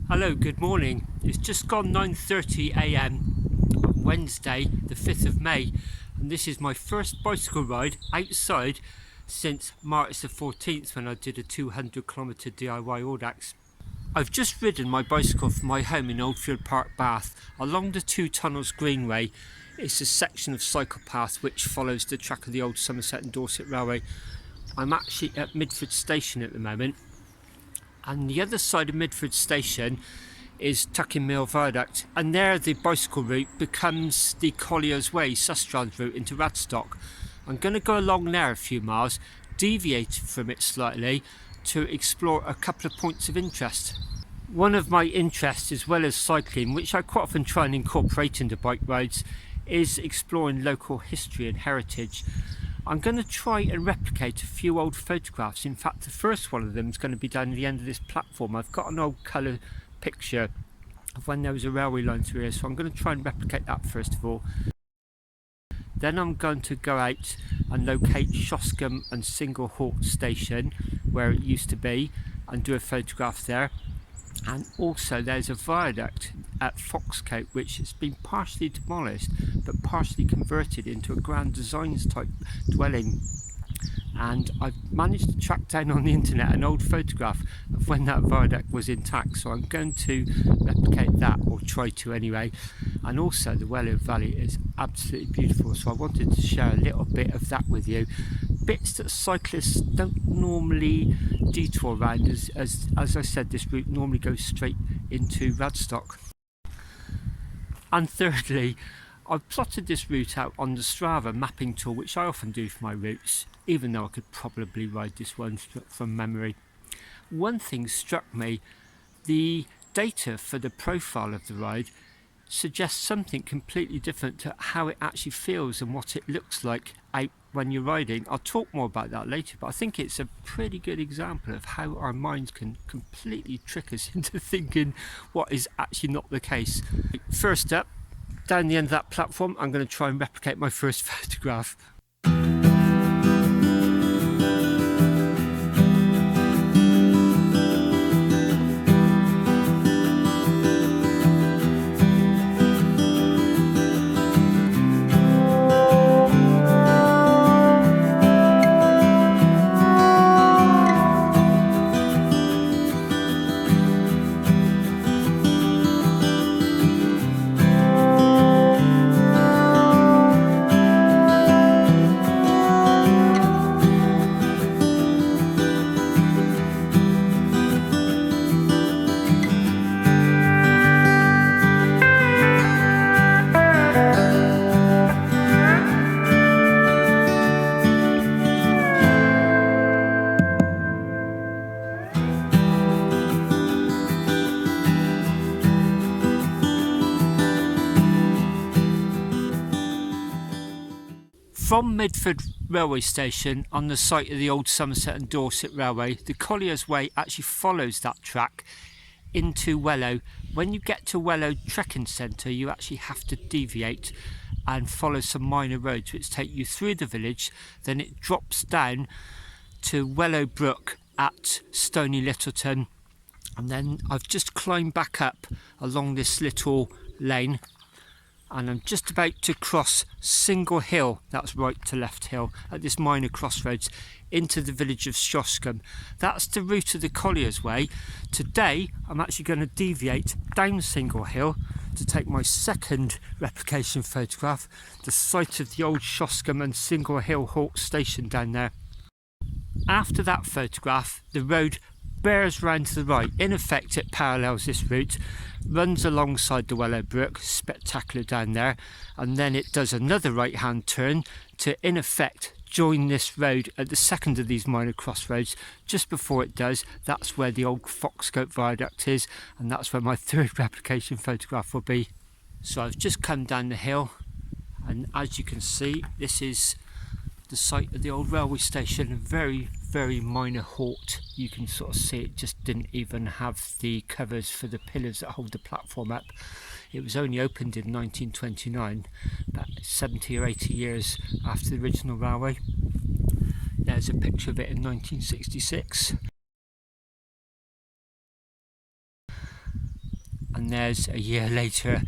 Hello, good morning. It's just gone 9:30 a.m. on Wednesday, the 5th of May, and this is my first bicycle ride outside since March the 14th when I did a 200-kilometre DIY Audax. I've just ridden my bicycle from my home in Oldfield Park, Bath, along the Two Tunnels Greenway. It's a section of cycle path which follows the track of the old Somerset and Dorset Railway. I'm actually at Midford Station at the moment, and the other side of Midford Station is Tucking Mill Viaduct, and there the bicycle route becomes the Collier's Way Sustrans route into Radstock. I'm going to go along there a few miles, deviate from it slightly to explore a couple of points of interest. One of my interests, as well as cycling, which I quite often try and incorporate into bike rides, is exploring local history and heritage. I'm going to try and replicate a few old photographs. In fact, the first one of them is going to be down at the end of this platform. I've got an old colour picture of when there was a railway line through here, so I'm going to try and replicate that first of all. Then I'm going to go out and locate Shoscombe and Single Halt Station, where it used to be, and do a photograph there. And also there's a viaduct at Foxcote which has been partially demolished but partially converted into a grand designs type dwelling, and I've managed to track down on the internet an old photograph of when that viaduct was intact, so I'm going to replicate that, or try to anyway. And also the Wellow Valley is absolutely beautiful, so I wanted to share a little bit of that with you, bits that cyclists don't normally detour around, as I said, this route normally goes straight into Radstock. And thirdly, I've plotted this route out on the Strava mapping tool, which I often do for my routes, even though I could probably ride this one from memory. One thing struck me: the data for the profile of the ride suggests something completely different to how it actually feels and what it looks like out when you're riding. I'll talk more about that later, but I think it's a pretty good example of how our minds can completely trick us into thinking what is actually not the case. First up, down the end of that platform, I'm going to try and replicate my first photograph. From Midford railway station, on the site of the old Somerset and Dorset Railway, the Collier's Way actually follows that track into Wellow. When you get to Wellow Trekking Centre, you actually have to deviate and follow some minor roads which take you through the village. Then it drops down to Wellow Brook at Stony Littleton, and then I've just climbed back up along this little lane, and I'm just about to cross Single Hill, that's right to left hill, at this minor crossroads into the village of Shoscombe. That's the route of the Collier's Way. Today I'm actually going to deviate down Single Hill to take my second replication photograph, the site of the old Shoscombe and Single Hill Halt station down there. After that photograph, the road bears round to the right. In effect, it parallels this route, runs alongside the Wellow Brook, spectacular down there, and then it does another right hand turn to, in effect, join this road at the second of these minor crossroads. Just before it does, that's where the old Foxcote viaduct is, and that's where my third replication photograph will be. So I've just come down the hill, and as you can see, this is the site of the old railway station. A very minor halt. You can sort of see it just didn't even have the covers for the pillars that hold the platform up. It was only opened in 1929, about 70 or 80 years after the original railway. There's a picture of it in 1966. and there's a year later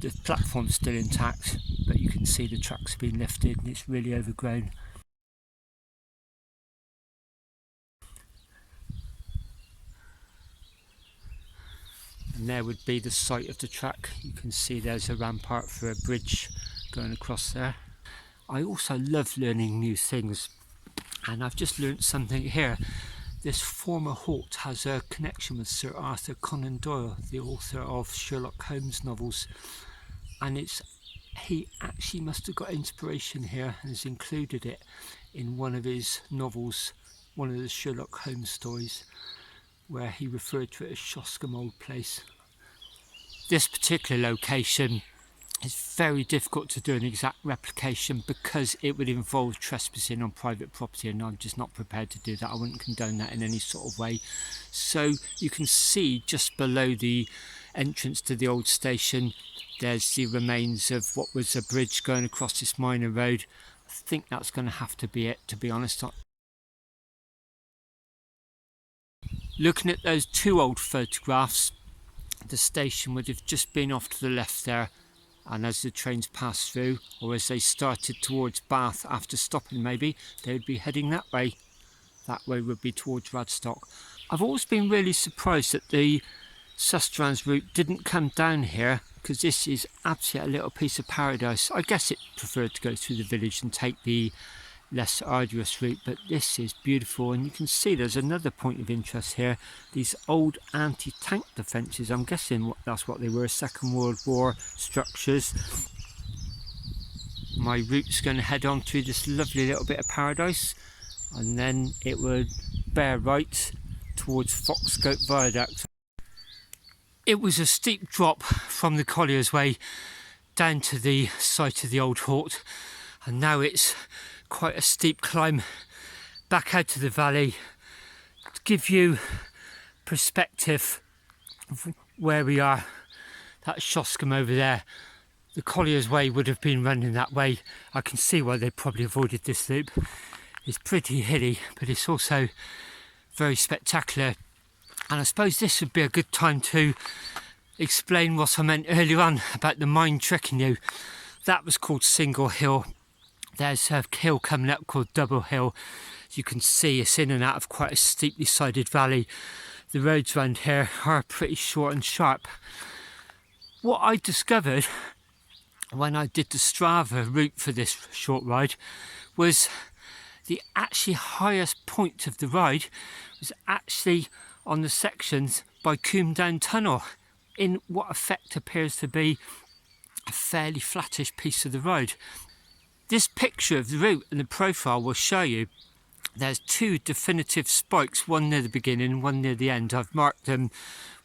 the platform's still intact, but you can see the tracks have been lifted and it's really overgrown. And there would be the site of the track. You can see there's a rampart for a bridge going across there. I also love learning new things, and I've just learnt something here. This former halt has a connection with Sir Arthur Conan Doyle, the author of Sherlock Holmes novels, and he actually must have got inspiration here and has included it in one of his novels, one of the Sherlock Holmes stories, where he referred to it as Shoscombe Old Place. This particular location is very difficult to do an exact replication because it would involve trespassing on private property, and I'm just not prepared to do that. I wouldn't condone that in any sort of way. So you can see just below the entrance to the old station there's the remains of what was a bridge going across this minor road. I think that's going to have to be it, to be honest. Looking at those two old photographs, the station would have just been off to the left there, and as the trains passed through, or as they started towards Bath after stopping maybe, they would be heading that way. That way would be towards Radstock. I've always been really surprised that the Sustrans route didn't come down here, because this is absolutely a little piece of paradise. I guess it preferred to go through the village and take the less arduous route, but this is beautiful. And you can see there's another point of interest here, these old anti-tank defences. I'm guessing that's what they were, Second World War structures. My route's going to head on through this lovely little bit of paradise, and then it would bear right towards Foxcote viaduct. It was a steep drop from the Collier's Way down to the site of the old halt, and now it's quite a steep climb back out to the valley to give you perspective of where we are. That Shoscombe over there, the Collier's Way would have been running that way. I can see why they probably avoided this loop. It's pretty hilly, but it's also very spectacular. And I suppose this would be a good time to explain what I meant earlier on about the mine tricking you. That was called Single Hill. There's a hill coming up called Double Hill. As you can see, it's in and out of quite a steeply sided valley. The roads around here are pretty short and sharp. What I discovered when I did the Strava route for this short ride was the actually highest point of the ride was actually on the sections by Combe Tunnel, in what effect appears to be a fairly flattish piece of the road. This picture of the route and the profile will show you there's two definitive spikes, one near the beginning, one near the end. I've marked them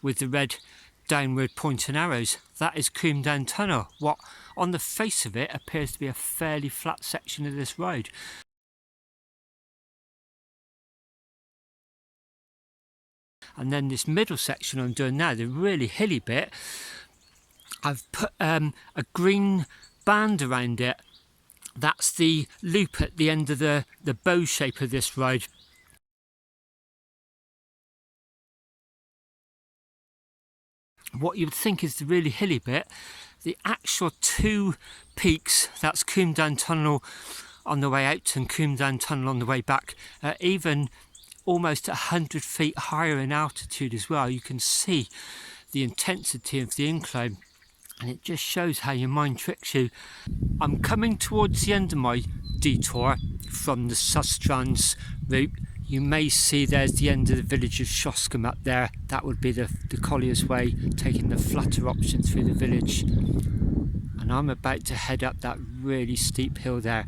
with the red downward pointing arrows. That is Combe Tunnel, what on the face of it appears to be a fairly flat section of this road. And then this middle section I'm doing now, the really hilly bit, I've put a green band around it. That's the loop at the end of the bow shape of this ride. What you would think is the really hilly bit, the actual two peaks, that's Combe Tunnel on the way out and Combe Tunnel on the way back, even almost 100 feet higher in altitude as well. You can see the intensity of the incline, and it just shows how your mind tricks you. I'm coming towards the end of my detour from the Sustrans route. You may see there's the end of the village of Shoscombe up there. That would be the Collier's Way, taking the flatter option through the village. And I'm about to head up that really steep hill there.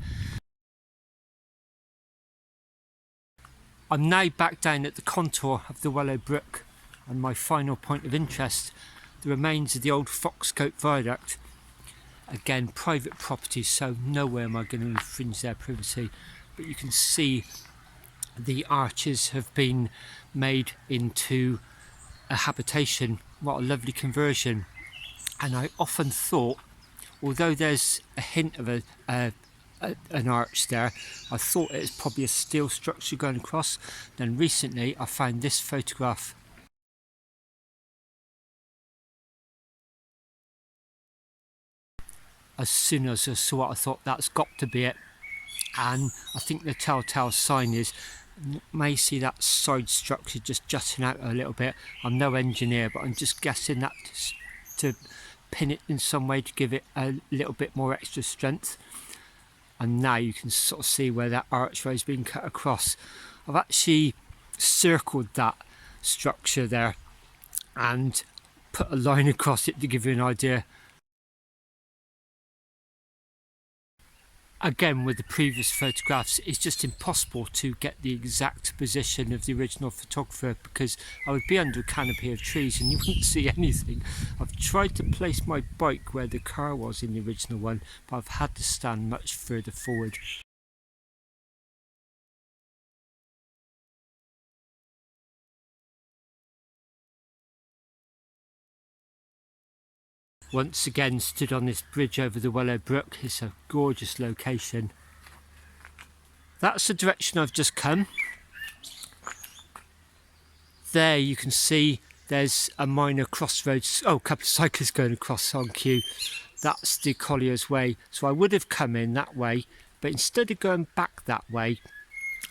I'm now back down at the contour of the Wellow Brook, and my final point of interest, the remains of the old Foxcote viaduct. Again, private property, so nowhere am I going to infringe their privacy, but you can see the arches have been made into a habitation. What a lovely conversion. And I often thought, although there's a hint of an arch there, I thought it was probably a steel structure going across. Then recently I found this photograph as soon as I saw it. I thought that's got to be it. And I think the telltale sign is, you may see that side structure just jutting out a little bit. I'm no engineer, but I'm just guessing that to pin it in some way to give it a little bit more extra strength. And now you can sort of see where that archway has been cut across. I've actually circled that structure there and put a line across it to give you an idea. Again, with the previous photographs, it's just impossible to get the exact position of the original photographer, because I would be under a canopy of trees and you wouldn't see anything. I've tried to place my bike where the car was in the original one, but I've had to stand much further forward. Once again stood on this bridge over the Wellow Brook. It's a gorgeous location. That's the direction I've just come. There you can see there's a minor crossroads. Oh, a couple of cyclists going across on cue. That's the Collier's Way. So I would have come in that way, but instead of going back that way,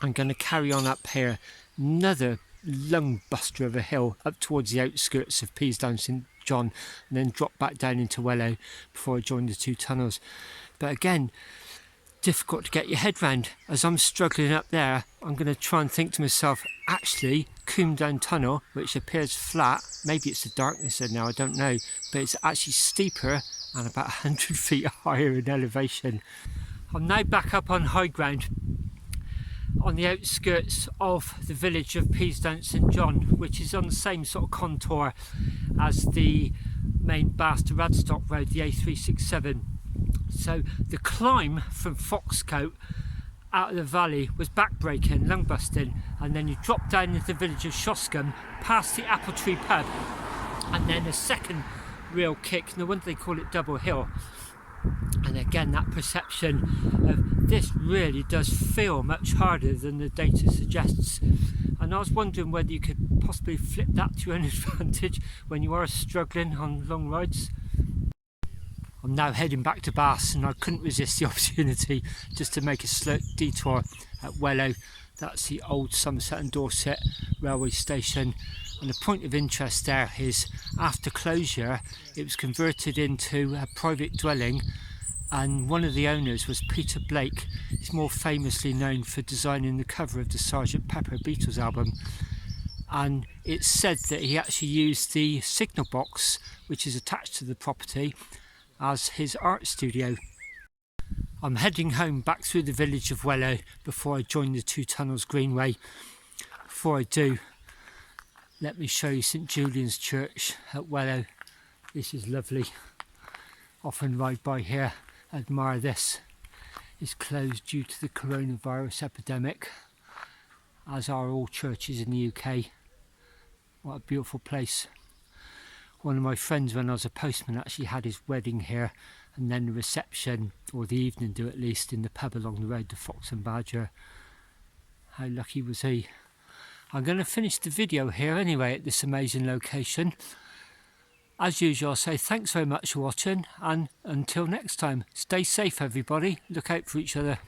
I'm going to carry on up here. Another lung buster of a hill up towards the outskirts of Peasdown St John, and then drop back down into Wellow before I join the two tunnels. But again, difficult to get your head round. As I'm struggling up there, I'm going to try and think to myself, actually, Combe Down Tunnel, which appears flat, maybe it's the darkness there now, I don't know, but it's actually steeper and about 100 feet higher in elevation. I'm now back up on high ground on the outskirts of the village of Peasdown St John, which is on the same sort of contour as the main Bath to Radstock road, the A367. So the climb from Foxcote out of the valley was backbreaking, lung busting, and then you drop down into the village of Shoscombe, past the Apple Tree pub, and then a second real kick. No wonder they call it double hill. And again, that perception of this really does feel much harder than the data suggests. And I was wondering whether you could possibly flip that to your own advantage when you are struggling on long rides. I'm now heading back to Bath, and I couldn't resist the opportunity just to make a slow detour at Wellow. That's the old Somerset and Dorset railway station. And the point of interest there is, after closure, it was converted into a private dwelling, and one of the owners was Peter Blake. He's more famously known for designing the cover of the Sgt Pepper Beatles album. And it's said that he actually used the signal box, which is attached to the property, as his art studio. I'm heading home back through the village of Wellow before I join the Two Tunnels Greenway. Before I do, let me show you St Julian's Church at Wellow. This is lovely. Often ride by here, admire this. It's closed due to the coronavirus epidemic, as are all churches in the UK. What a beautiful place. One of my friends, when I was a postman, actually had his wedding here, and then the reception, or the evening do at least, in the pub along the road, the Fox and Badger. How lucky was he? I'm going to finish the video here anyway at this amazing location. As usual, I'll say thanks very much for watching, and until next time, stay safe everybody, look out for each other.